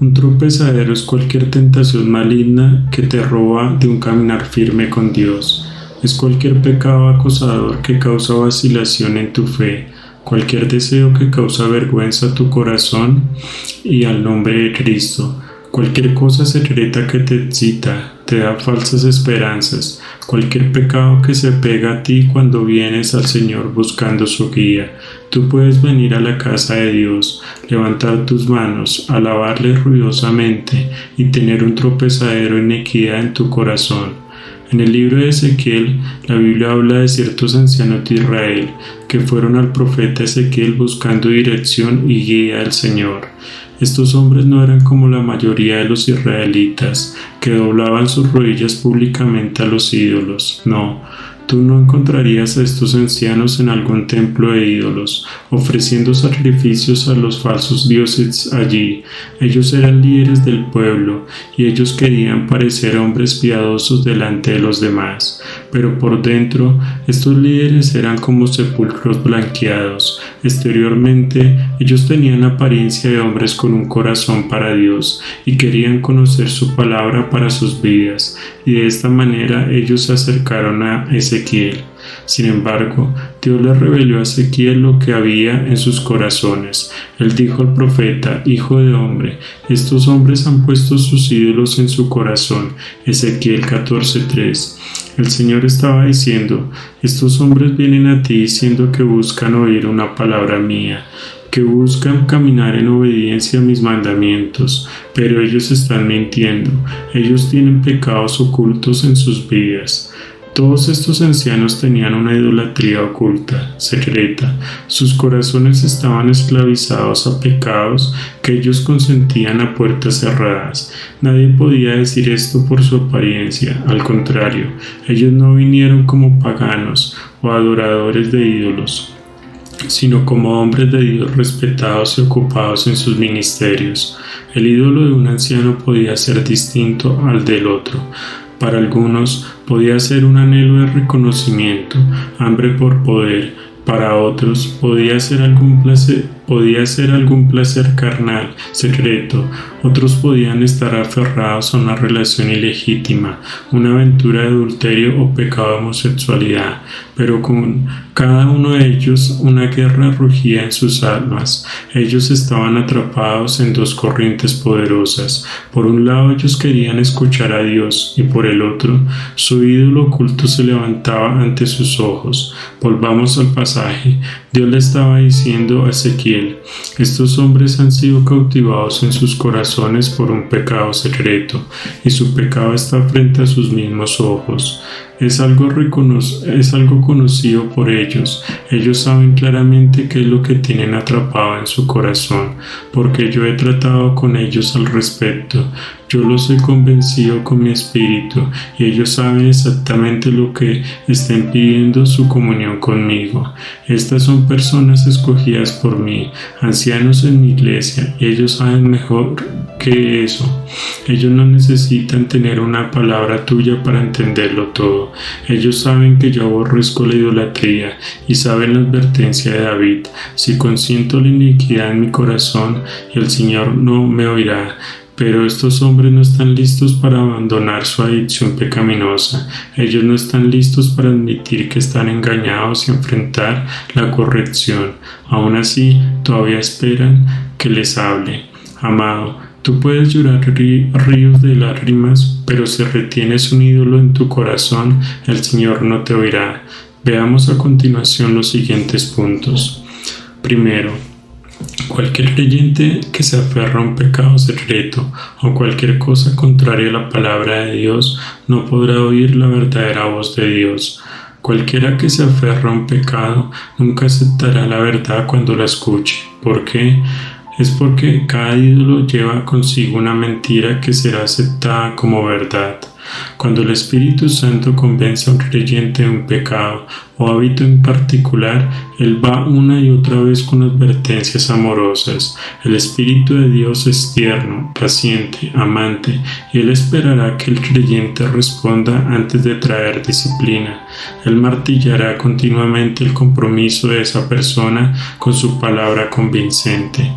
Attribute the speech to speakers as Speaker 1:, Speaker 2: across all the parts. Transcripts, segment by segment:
Speaker 1: Un tropezadero es cualquier tentación maligna que te roba de un caminar firme con Dios. Es cualquier pecado acosador que causa vacilación en tu fe, cualquier deseo que causa vergüenza a tu corazón y al nombre de Cristo, cualquier cosa secreta que te excita, te da falsas esperanzas, cualquier pecado que se pega a ti cuando vienes al Señor buscando su guía. Tú puedes venir a la casa de Dios, levantar tus manos, alabarle ruidosamente y tener un tropezadero de iniquidad en tu corazón. En el libro de Ezequiel, la Biblia habla de ciertos ancianos de Israel que fueron al profeta Ezequiel buscando dirección y guía del Señor. Estos hombres no eran como la mayoría de los israelitas, que doblaban sus rodillas públicamente a los ídolos. No, tú no encontrarías a estos ancianos en algún templo de ídolos, ofreciendo sacrificios a los falsos dioses allí. Ellos eran líderes del pueblo, y ellos querían parecer hombres piadosos delante de los demás. Pero por dentro, estos líderes eran como sepulcros blanqueados. Exteriormente, ellos tenían apariencia de hombres con un corazón para Dios y querían conocer su palabra para sus vidas, y de esta manera ellos se acercaron a Ezequiel. Sin embargo, Dios le reveló a Ezequiel lo que había en sus corazones. Él dijo al profeta: Hijo de hombre, estos hombres han puesto sus ídolos en su corazón. Ezequiel 14:3. El Señor estaba diciendo: estos hombres vienen a ti diciendo que buscan oír una palabra mía, que buscan caminar en obediencia a mis mandamientos, pero ellos están mintiendo. Ellos tienen pecados ocultos en sus vidas. Todos estos ancianos tenían una idolatría oculta, secreta. Sus corazones estaban esclavizados a pecados que ellos consentían a puertas cerradas. Nadie podía decir esto por su apariencia. Al contrario, ellos no vinieron como paganos o adoradores de ídolos, sino como hombres de Dios respetados y ocupados en sus ministerios. El ídolo de un anciano podía ser distinto al del otro. Para algunos podía ser un anhelo de reconocimiento, hambre por poder. Para otros podía ser algún placer carnal, secreto. Otros podían estar aferrados a una relación ilegítima, una aventura de adulterio o pecado de homosexualidad. Pero con cada uno de ellos una guerra rugía en sus almas. Ellos estaban atrapados en dos corrientes poderosas. Por un lado ellos querían escuchar a Dios y por el otro su ídolo oculto se levantaba ante sus ojos. Volvamos al pasaje. Dios le estaba diciendo a Ezequiel: estos hombres han sido cautivados en sus corazones por un pecado secreto, y su pecado está frente a sus mismos ojos. Es algo conocido por ellos. Ellos saben claramente qué es lo que tienen atrapado en su corazón, porque yo he tratado con ellos al respecto. Yo los he convencido con mi espíritu, y ellos saben exactamente lo que estén pidiendo su comunión conmigo. Estas son personas escogidas por mí, ancianos en mi iglesia, y ellos saben mejor que eso. Ellos no necesitan tener una palabra tuya para entenderlo todo. Ellos saben que yo aborrezco la idolatría y saben la advertencia de David: si consiento la iniquidad en mi corazón, el Señor no me oirá. Pero estos hombres no están listos para abandonar su adicción pecaminosa. Ellos no están listos para admitir que están engañados y enfrentar la corrección. Aún así, todavía esperan que les hable. Amado, tú puedes llorar ríos de lágrimas, pero si retienes un ídolo en tu corazón, el Señor no te oirá. Veamos a continuación los siguientes puntos. Primero, cualquier creyente que se aferra a un pecado secreto o cualquier cosa contraria a la palabra de Dios no podrá oír la verdadera voz de Dios. Cualquiera que se aferra a un pecado nunca aceptará la verdad cuando la escuche. ¿Por qué? Es porque cada ídolo lleva consigo una mentira que será aceptada como verdad. Cuando el Espíritu Santo convence a un creyente de un pecado o hábito en particular, Él va una y otra vez con advertencias amorosas. El Espíritu de Dios es tierno, paciente, amante, y Él esperará que el creyente responda antes de traer disciplina. Él martillará continuamente el compromiso de esa persona con su palabra convincente.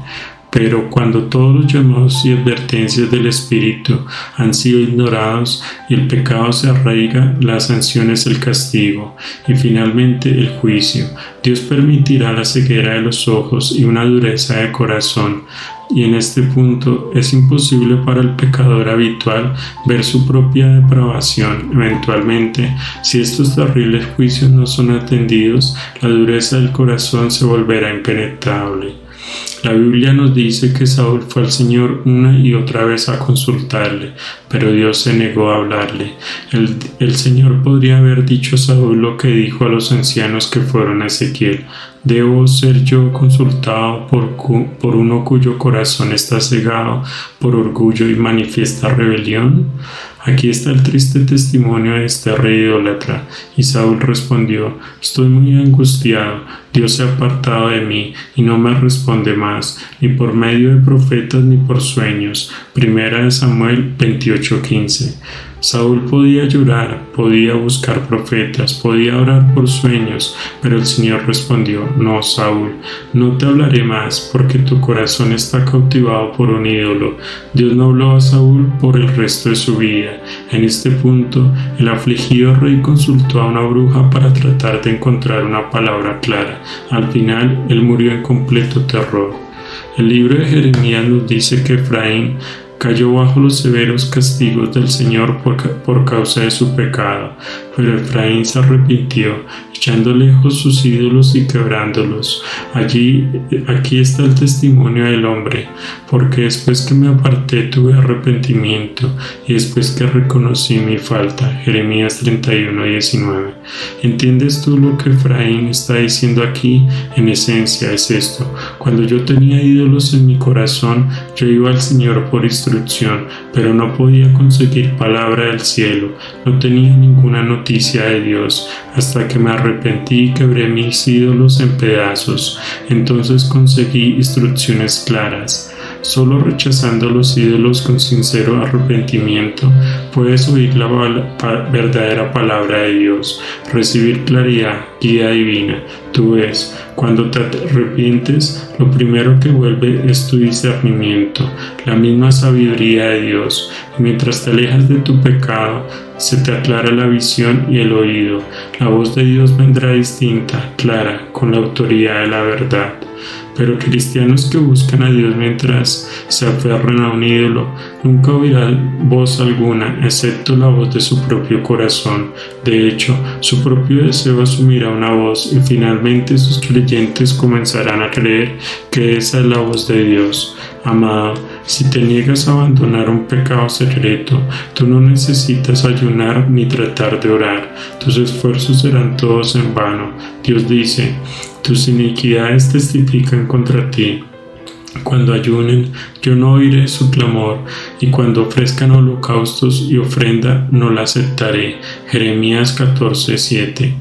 Speaker 1: Pero cuando todos los llamados y advertencias del Espíritu han sido ignorados y el pecado se arraiga, la sanción es el castigo y finalmente el juicio. Dios permitirá la ceguera de los ojos y una dureza de corazón. Y en este punto es imposible para el pecador habitual ver su propia depravación. Eventualmente, si estos terribles juicios no son atendidos, la dureza del corazón se volverá impenetrable. La Biblia nos dice que Saúl fue al Señor una y otra vez a consultarle, pero Dios se negó a hablarle. El Señor podría haber dicho a Saúl lo que dijo a los ancianos que fueron a Ezequiel: ¿debo ser yo consultado por uno cuyo corazón está cegado por orgullo y manifiesta rebelión? Aquí está el triste testimonio de este rey idólatra. Y Saúl respondió: estoy muy angustiado, Dios se ha apartado de mí y no me responde más, ni por medio de profetas ni por sueños. Primera de Samuel 28:15. Saúl podía llorar, podía buscar profetas, podía orar por sueños, pero el Señor respondió: no, Saúl, no te hablaré más, porque tu corazón está cautivado por un ídolo. Dios no habló a Saúl por el resto de su vida. En este punto, el afligido rey consultó a una bruja para tratar de encontrar una palabra clara. Al final, él murió en completo terror. El libro de Jeremías nos dice que Efraín cayó bajo los severos castigos del Señor por causa de su pecado, pero Efraín se arrepintió, echando lejos sus ídolos y quebrándolos. Aquí está el testimonio del hombre, porque después que me aparté tuve arrepentimiento, y después que reconocí mi falta. Jeremías 31:19. ¿Entiendes tú lo que Efraín está diciendo aquí? En esencia es esto: cuando yo tenía ídolos en mi corazón, yo iba al Señor por instrucción, pero no podía conseguir palabra del cielo, no tenía ninguna noticia de Dios, hasta que me arrepentí y quebré mis ídolos en pedazos. Entonces conseguí instrucciones claras. Solo rechazando los ídolos con sincero arrepentimiento puedes oír la verdadera palabra de Dios, recibir claridad, guía divina. Tú ves, cuando te arrepientes, lo primero que vuelve es tu discernimiento, la misma sabiduría de Dios. Y mientras te alejas de tu pecado, se te aclara la visión y el oído. La voz de Dios vendrá distinta, clara, con la autoridad de la verdad. Pero cristianos que buscan a Dios mientras se aferran a un ídolo, nunca oirán voz alguna, excepto la voz de su propio corazón. De hecho, su propio deseo asumirá una voz y finalmente sus creyentes comenzarán a creer que esa es la voz de Dios. Amado, si te niegas a abandonar un pecado secreto, tú no necesitas ayunar ni tratar de orar. Tus esfuerzos serán todos en vano. Dios dice: tus iniquidades testifican contra ti. Cuando ayunen, yo no oiré su clamor, y cuando ofrezcan holocaustos y ofrenda, no la aceptaré. Jeremías 14:7.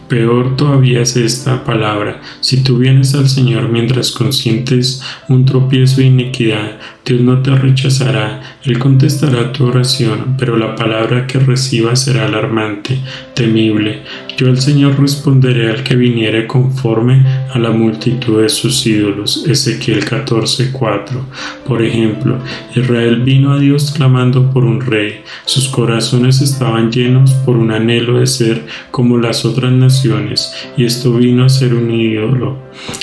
Speaker 1: Peor todavía es esta palabra: si tú vienes al Señor mientras consientes un tropiezo de iniquidad, Dios no te rechazará, Él contestará tu oración, pero la palabra que recibas será alarmante, temible. Yo, el Señor, responderé al que viniere conforme a la multitud de sus ídolos. Ezequiel 14:4. Por ejemplo, Israel vino a Dios clamando por un rey. Sus corazones estaban llenos por un anhelo de ser como las otras naciones, y esto vino a ser un ídolo.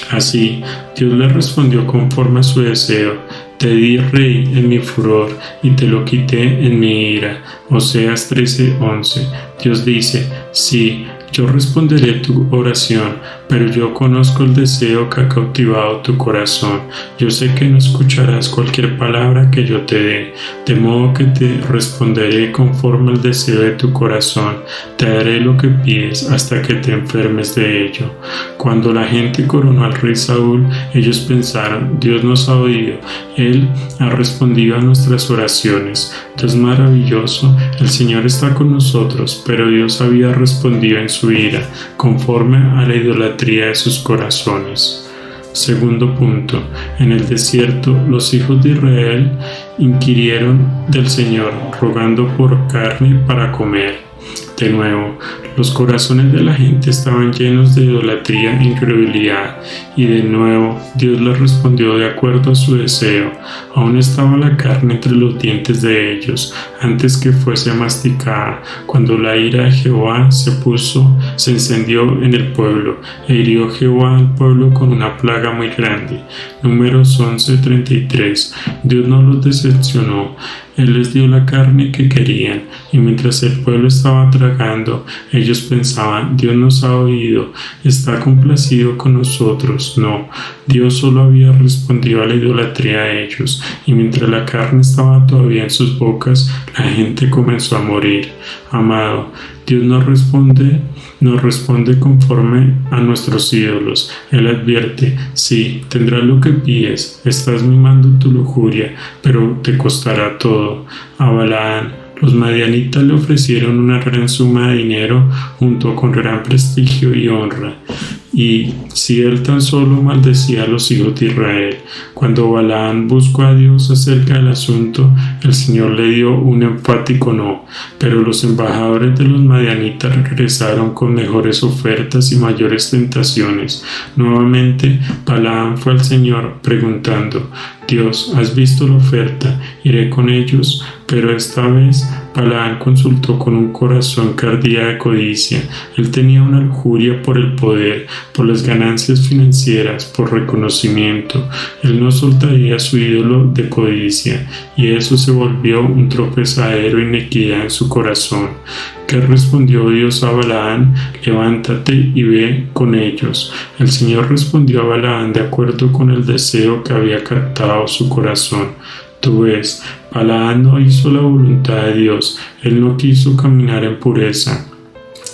Speaker 1: Así, Dios le respondió conforme a su deseo: te di rey en mi furor y te lo quité en mi ira. Oseas 13:11. Dios dice: sí, yo responderé tu oración, pero yo conozco el deseo que ha cautivado tu corazón. Yo sé que no escucharás cualquier palabra que yo te dé, de modo que te responderé conforme al deseo de tu corazón. Te daré lo que pides hasta que te enfermes de ello. Cuando la gente coronó al rey Saúl, ellos pensaron: Dios nos ha oído, Él ha respondido a nuestras oraciones. Dios maravilloso, el Señor está con nosotros, pero Dios había respondido en su ira, conforme a la idolatría de sus corazones. Segundo punto: en el desierto, los hijos de Israel inquirieron del Señor, rogando por carne para comer. De nuevo, los corazones de la gente estaban llenos de idolatría e incredulidad, y de nuevo Dios les respondió de acuerdo a su deseo. Aún estaba la carne entre los dientes de ellos, antes que fuese masticada, cuando la ira de Jehová se encendió en el pueblo, e hirió Jehová al pueblo con una plaga muy grande. Números 11:33. Dios no los decepcionó. Él les dio la carne que querían, y mientras el pueblo estaba tragando, ellos pensaban: Dios nos ha oído, está complacido con nosotros. No, Dios solo había respondido a la idolatría de ellos, y mientras la carne estaba todavía en sus bocas, la gente comenzó a morir. Amado, Dios nos responde conforme a nuestros ídolos. Él advierte: sí, tendrás lo que pides, estás mimando tu lujuria, pero te costará todo. A Balaam, los madianitas le ofrecieron una gran suma de dinero junto con gran prestigio y honra. Y si él tan solo maldecía a los hijos de Israel. Cuando Balaam buscó a Dios acerca del asunto, el Señor le dio un enfático no, pero los embajadores de los madianitas regresaron con mejores ofertas y mayores tentaciones. Nuevamente, Balaam fue al Señor preguntando: Dios, ¿has visto la oferta? Iré con ellos. Pero esta vez Balaam consultó con un corazón que ardía de codicia. Él tenía una lujuria por el poder, por las ganancias financieras, por reconocimiento. Él no soltaría su ídolo de codicia, y eso se volvió un tropezadero e iniquidad en su corazón. ¿Qué respondió Dios a Balaam? Levántate y ve con ellos. El Señor respondió a Balaam de acuerdo con el deseo que había captado su corazón. Tú ves, Balaam no hizo la voluntad de Dios, él no quiso caminar en pureza.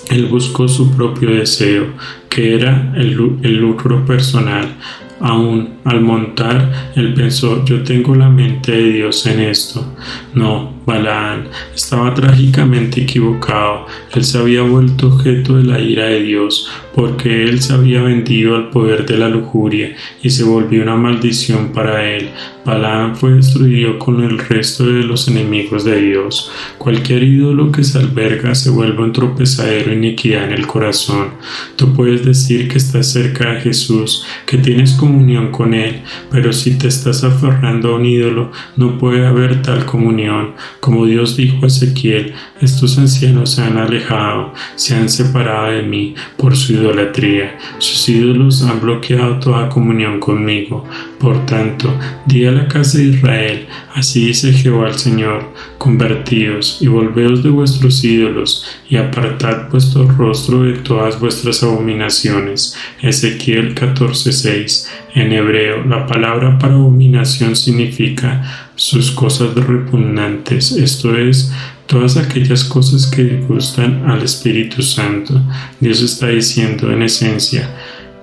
Speaker 1: Él buscó su propio deseo, que era el lucro personal. Aún al montar, él pensó: yo tengo la mente de Dios en esto. No, Balaam estaba trágicamente equivocado. Él se había vuelto objeto de la ira de Dios, porque él se había vendido al poder de la lujuria y se volvió una maldición para él. Balaam fue destruido con el resto de los enemigos de Dios. Cualquier ídolo que se alberga se vuelve un tropezadero e iniquidad en el corazón. Tú puedes decir que estás cerca de Jesús, que tienes comunión con Él, pero si te estás aferrando a un ídolo, no puede haber tal comunión. Como Dios dijo a Ezequiel: estos ancianos se han alejado, se han separado de mí por su idolatría. Sus ídolos han bloqueado toda comunión conmigo. Por tanto, di a la casa de Israel: así dice Jehová el Señor, convertíos y volveos de vuestros ídolos, y apartad vuestro rostro de todas vuestras abominaciones. Ezequiel 14:6. En hebreo, la palabra para abominación significa sus cosas repugnantes, esto es, todas aquellas cosas que disgustan al Espíritu Santo. Dios está diciendo en esencia: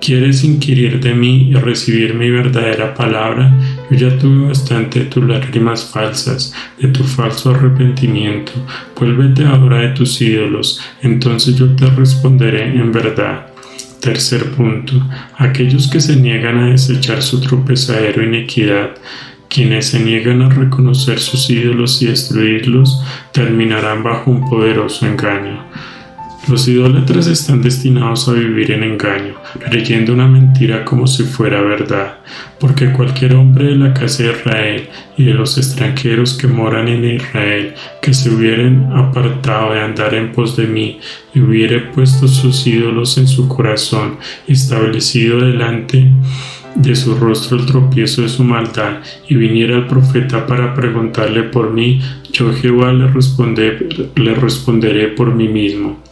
Speaker 1: ¿quieres inquirir de mí y recibir mi verdadera palabra? Yo ya tuve bastante de tus lágrimas falsas, de tu falso arrepentimiento. Vuélvete ahora de tus ídolos, entonces yo te responderé en verdad. Tercer punto: aquellos que se niegan a desechar su tropezadero e iniquidad. Quienes se niegan a reconocer sus ídolos y destruirlos terminarán bajo un poderoso engaño. Los idólatras están destinados a vivir en engaño, creyendo una mentira como si fuera verdad, porque cualquier hombre de la casa de Israel y de los extranjeros que moran en Israel, que se hubieran apartado de andar en pos de mí y hubiere puesto sus ídolos en su corazón y establecido delante de su rostro el tropiezo de su maldad, y viniera el profeta para preguntarle por mí, yo Jehová le responderé por mí mismo.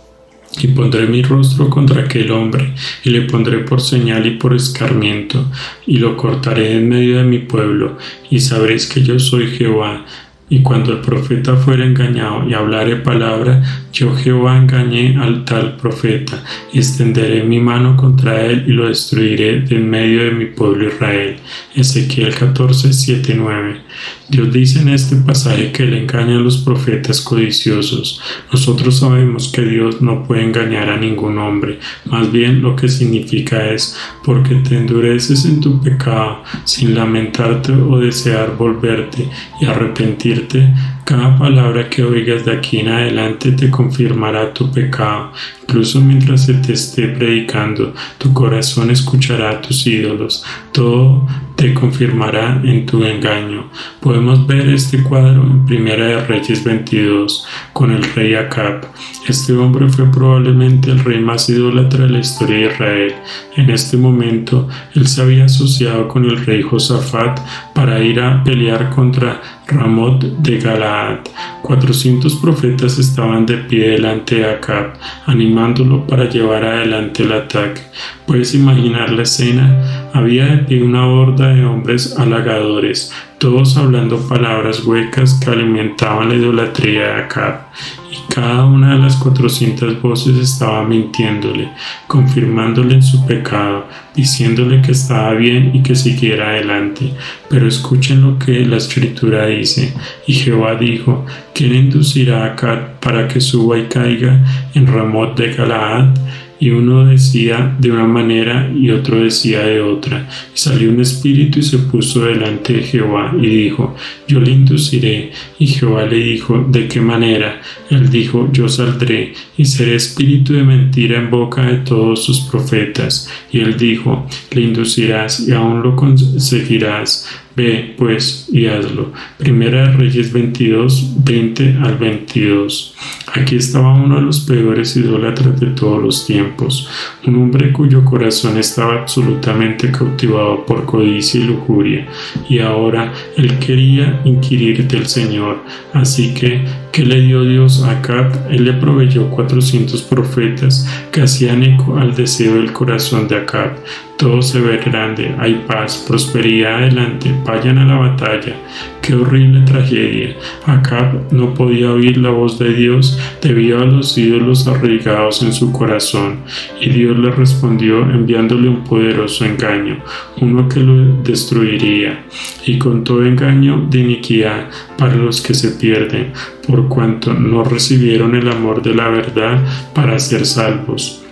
Speaker 1: Y pondré mi rostro contra aquel hombre, y le pondré por señal y por escarmiento, y lo cortaré en medio de mi pueblo, y sabréis que yo soy Jehová. Y cuando el profeta fuera engañado y hablare palabra, yo Jehová engañé al tal profeta, y extenderé mi mano contra él y lo destruiré de en medio de mi pueblo Israel. Ezequiel 14:7-9. Dios dice en este pasaje que Él engaña a los profetas codiciosos. Nosotros sabemos que Dios no puede engañar a ningún hombre. Más bien lo que significa es: porque te endureces en tu pecado, sin lamentarte o desear volverte y arrepentirte, Cada palabra que oigas de aquí en adelante te confirmará tu pecado. Incluso mientras se te esté predicando, tu corazón escuchará a tus ídolos. Todo te confirmará en tu engaño. Podemos ver este cuadro en Primera de Reyes 22 con el rey Acab. Este hombre fue probablemente el rey más idólatra de la historia de Israel. En este momento, él se había asociado con el rey Josafat para ir a pelear contra Ramot de Galaad. 400 profetas estaban de pie delante de Acab, animándolo para llevar adelante el ataque. Puedes imaginar la escena. Había de pie una horda de hombres halagadores, todos hablando palabras huecas que alimentaban la idolatría de Acab. Y cada una de las 400 voces estaba mintiéndole, confirmándole en su pecado, diciéndole que estaba bien y que siguiera adelante. Pero escuchen lo que la Escritura dice. Y Jehová dijo: ¿quién inducirá a Acab para que suba y caiga en Ramot de Galaad? Y uno decía de una manera y otro decía de otra. Y salió un espíritu y se puso delante de Jehová y dijo: yo le induciré. Y Jehová le dijo: ¿de qué manera? Él dijo: yo saldré y seré espíritu de mentira en boca de todos sus profetas. Y él dijo: le inducirás y aún lo conseguirás. Ve, pues, y hazlo. Primera de Reyes 22, 20 al 22. Aquí estaba uno de los peores idólatras de todos los tiempos, un hombre cuyo corazón estaba absolutamente cautivado por codicia y lujuria, y ahora él quería inquirir del Señor. Así que, ¿qué le dio Dios a Acab? Él le proveyó 400 profetas que hacían eco al deseo del corazón de Acab. Todo se ve grande, hay paz, prosperidad adelante, vayan a la batalla. ¡Qué horrible tragedia! Acab no podía oír la voz de Dios debido a los ídolos arraigados en su corazón, y Dios le respondió enviándole un poderoso engaño, uno que lo destruiría, y con todo engaño de iniquidad para los que se pierden, por cuanto no recibieron el amor de la verdad para ser salvos.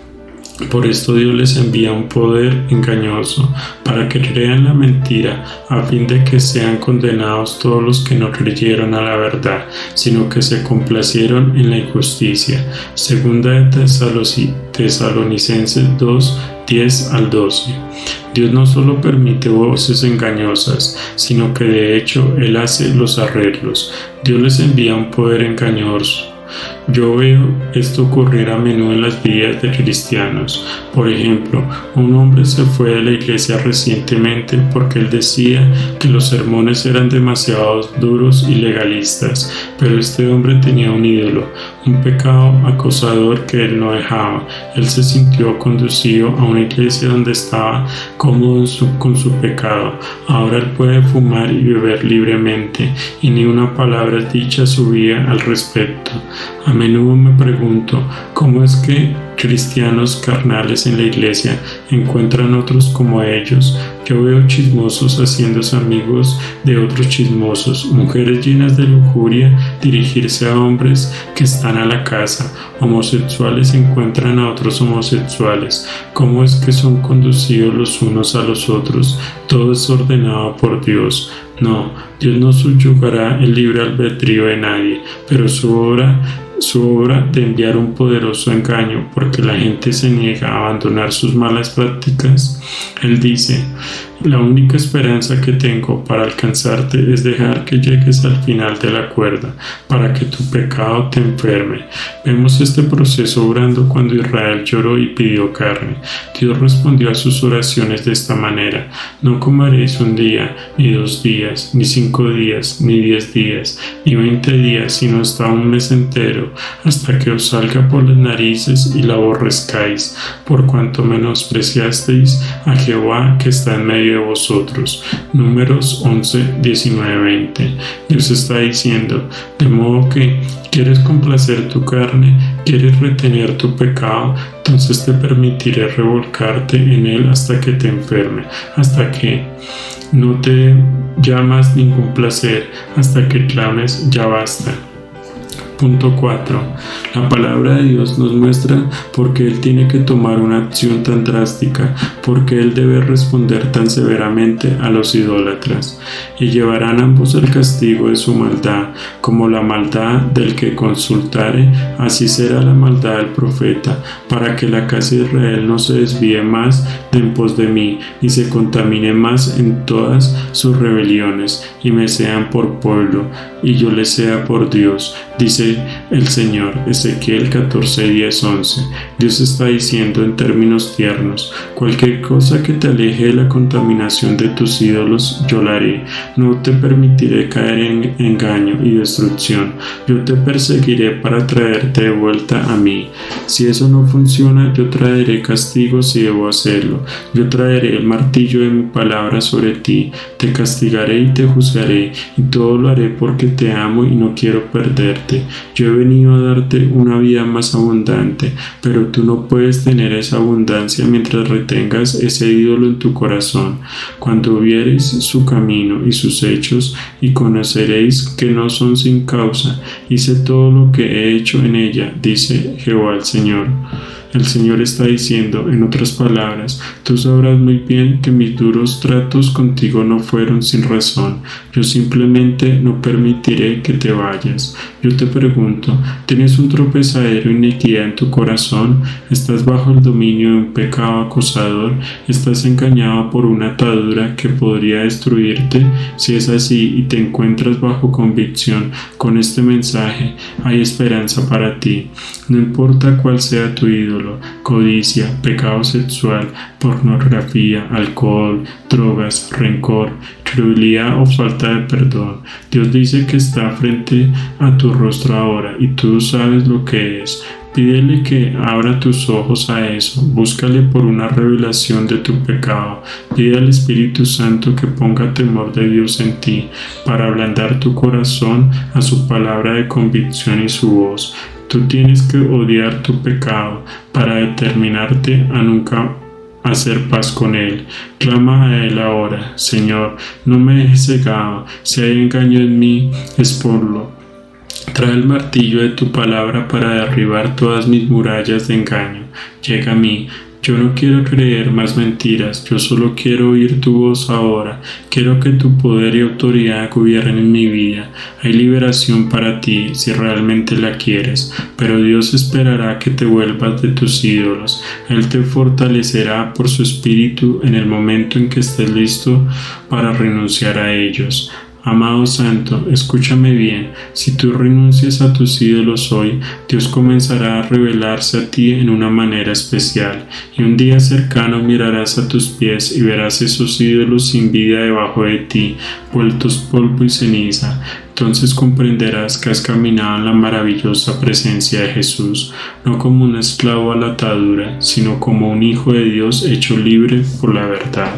Speaker 1: Por esto Dios les envía un poder engañoso para que crean la mentira, a fin de que sean condenados todos los que no creyeron a la verdad, sino que se complacieron en la injusticia. Segunda de Tesalonicenses 2, 10 al 12. Dios no solo permite voces engañosas, sino que de hecho Él hace los arreglos. Dios les envía un poder engañoso. Yo veo esto ocurrir a menudo en las vidas de cristianos. Por ejemplo, un hombre se fue de la iglesia recientemente porque él decía que los sermones eran demasiado duros y legalistas, pero este hombre tenía un ídolo, un pecado acosador que él no dejaba. Él se sintió conducido a una iglesia donde estaba cómodo con su pecado. Ahora él puede fumar y beber libremente, y ni una palabra dicha su vida al respecto. A menudo me pregunto, ¿cómo es que cristianos carnales en la iglesia encuentran otros como ellos? Yo veo chismosos haciéndose amigos de otros chismosos, mujeres llenas de lujuria dirigirse a hombres que están a la casa, homosexuales encuentran a otros homosexuales. ¿Cómo es que son conducidos los unos a los otros? Todo es ordenado por Dios. No, Dios no subyugará el libre albedrío de nadie, pero su obra de enviar un poderoso engaño porque la gente se niega a abandonar sus malas prácticas. Él dice: la única esperanza que tengo para alcanzarte es dejar que llegues al final de la cuerda para que tu pecado te enferme. Vemos este proceso obrando cuando Israel lloró y pidió carne. Dios respondió a sus oraciones de esta manera: no comeréis un día, ni 2 días, ni 5 días, ni 10 días, ni 20 días, sino hasta un mes entero, hasta que os salga por las narices y la aborrezcáis, por cuanto menospreciasteis a Jehová que está en medio de vosotros. Números 11, 19, 20. Dios está diciendo: de modo que quieres complacer tu carne, quieres retener tu pecado, entonces te permitiré revolcarte en él hasta que te enferme, hasta que no te llamas ningún placer, hasta que clames: ya basta. Punto 4. La palabra de Dios nos muestra por qué Él tiene que tomar una acción tan drástica, por qué Él debe responder tan severamente a los idólatras. Y llevarán ambos el castigo de su maldad, como la maldad del que consultare, así será la maldad del profeta, para que la casa de Israel no se desvíe más de en pos de mí, ni se contamine más en todas sus rebeliones, y me sean por pueblo, y yo les sea por Dios, dice el Señor. Ezequiel 14, 10, 11. Dios está diciendo en términos tiernos: cualquier cosa que te aleje de la contaminación de tus ídolos, yo la haré. No te permitiré caer en engaño y destrucción. Yo te perseguiré para traerte de vuelta a mí. Si eso no funciona, yo traeré castigo si debo hacerlo. Yo traeré el martillo de mi palabra sobre ti. Te castigaré y te juzgaré, y todo lo haré porque te amo y no quiero perderte. Yo he venido a darte una vida más abundante, pero tú no puedes tener esa abundancia mientras retengas ese ídolo en tu corazón. Cuando viereis su camino y sus hechos, y conoceréis que no son sin causa, hice todo lo que he hecho en ella, dice Jehová el Señor. El Señor está diciendo, en otras palabras: tú sabrás muy bien que mis duros tratos contigo no fueron sin razón. Yo simplemente no permitiré que te vayas. Yo te pregunto, ¿tienes un tropezadero y iniquidad en tu corazón? ¿Estás bajo el dominio de un pecado acosador? ¿Estás engañado por una atadura que podría destruirte? Si es así y te encuentras bajo convicción con este mensaje, hay esperanza para ti. No importa cuál sea tu ídolo: codicia, pecado sexual, pornografía, alcohol, drogas, rencor, crueldad o falta de perdón. Dios dice que está frente a tu rostro ahora y tú sabes lo que es. Pídele que abra tus ojos a eso, búscale por una revelación de tu pecado, pide al Espíritu Santo que ponga temor de Dios en ti, para ablandar tu corazón a su palabra de convicción y su voz. Tú tienes que odiar tu pecado para determinarte a nunca hacer paz con él. Clama a él ahora: Señor, no me dejes cegado, si hay engaño en mí, expónlo. Trae el martillo de tu palabra para derribar todas mis murallas de engaño. Llega a mí. Yo no quiero creer más mentiras, yo solo quiero oír tu voz ahora. Quiero que tu poder y autoridad gobiernen mi vida. Hay liberación para ti si realmente la quieres, pero Dios esperará que te vuelvas de tus ídolos. Él te fortalecerá por su espíritu en el momento en que estés listo para renunciar a ellos. Amado Santo, escúchame bien. Si tú renuncias a tus ídolos hoy, Dios comenzará a revelarse a ti en una manera especial, y un día cercano mirarás a tus pies y verás esos ídolos sin vida debajo de ti, vueltos polvo y ceniza. Entonces comprenderás que has caminado en la maravillosa presencia de Jesús, no como un esclavo a la atadura, sino como un hijo de Dios hecho libre por la verdad.